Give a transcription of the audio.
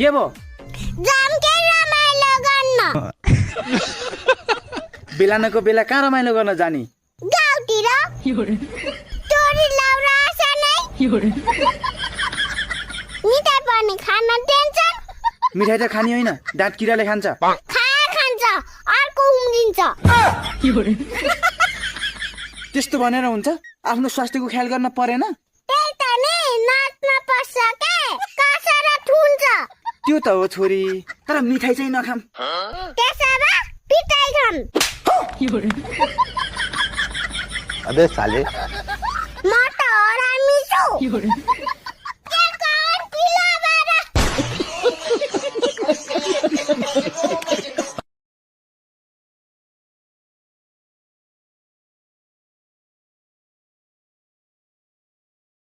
के भो जम्के रमाइलो गर्न बिलानको बेला कहाँ रमाइलो गर्न जाने गाउँतिर चोरी लाउरा आशा नै मिठाई पनि खान टेन्सन मिठाई त खानी होइन दाँत किराले खान्छ खान्छ अर्को उम्रिन्छ त्यस्तो भनेर हुन्छ आफ्नो स्वास्थ्यको ख्याल गर्न परेन त्यही त नि नाच्न पर्छ के कसर थुन्छ त्यो त हो छोरी तर मिठाई चाहिँ नखाम त्यसो भए पिटाइ खाम अबे साले म त हरामी छु के कौन पिला बारा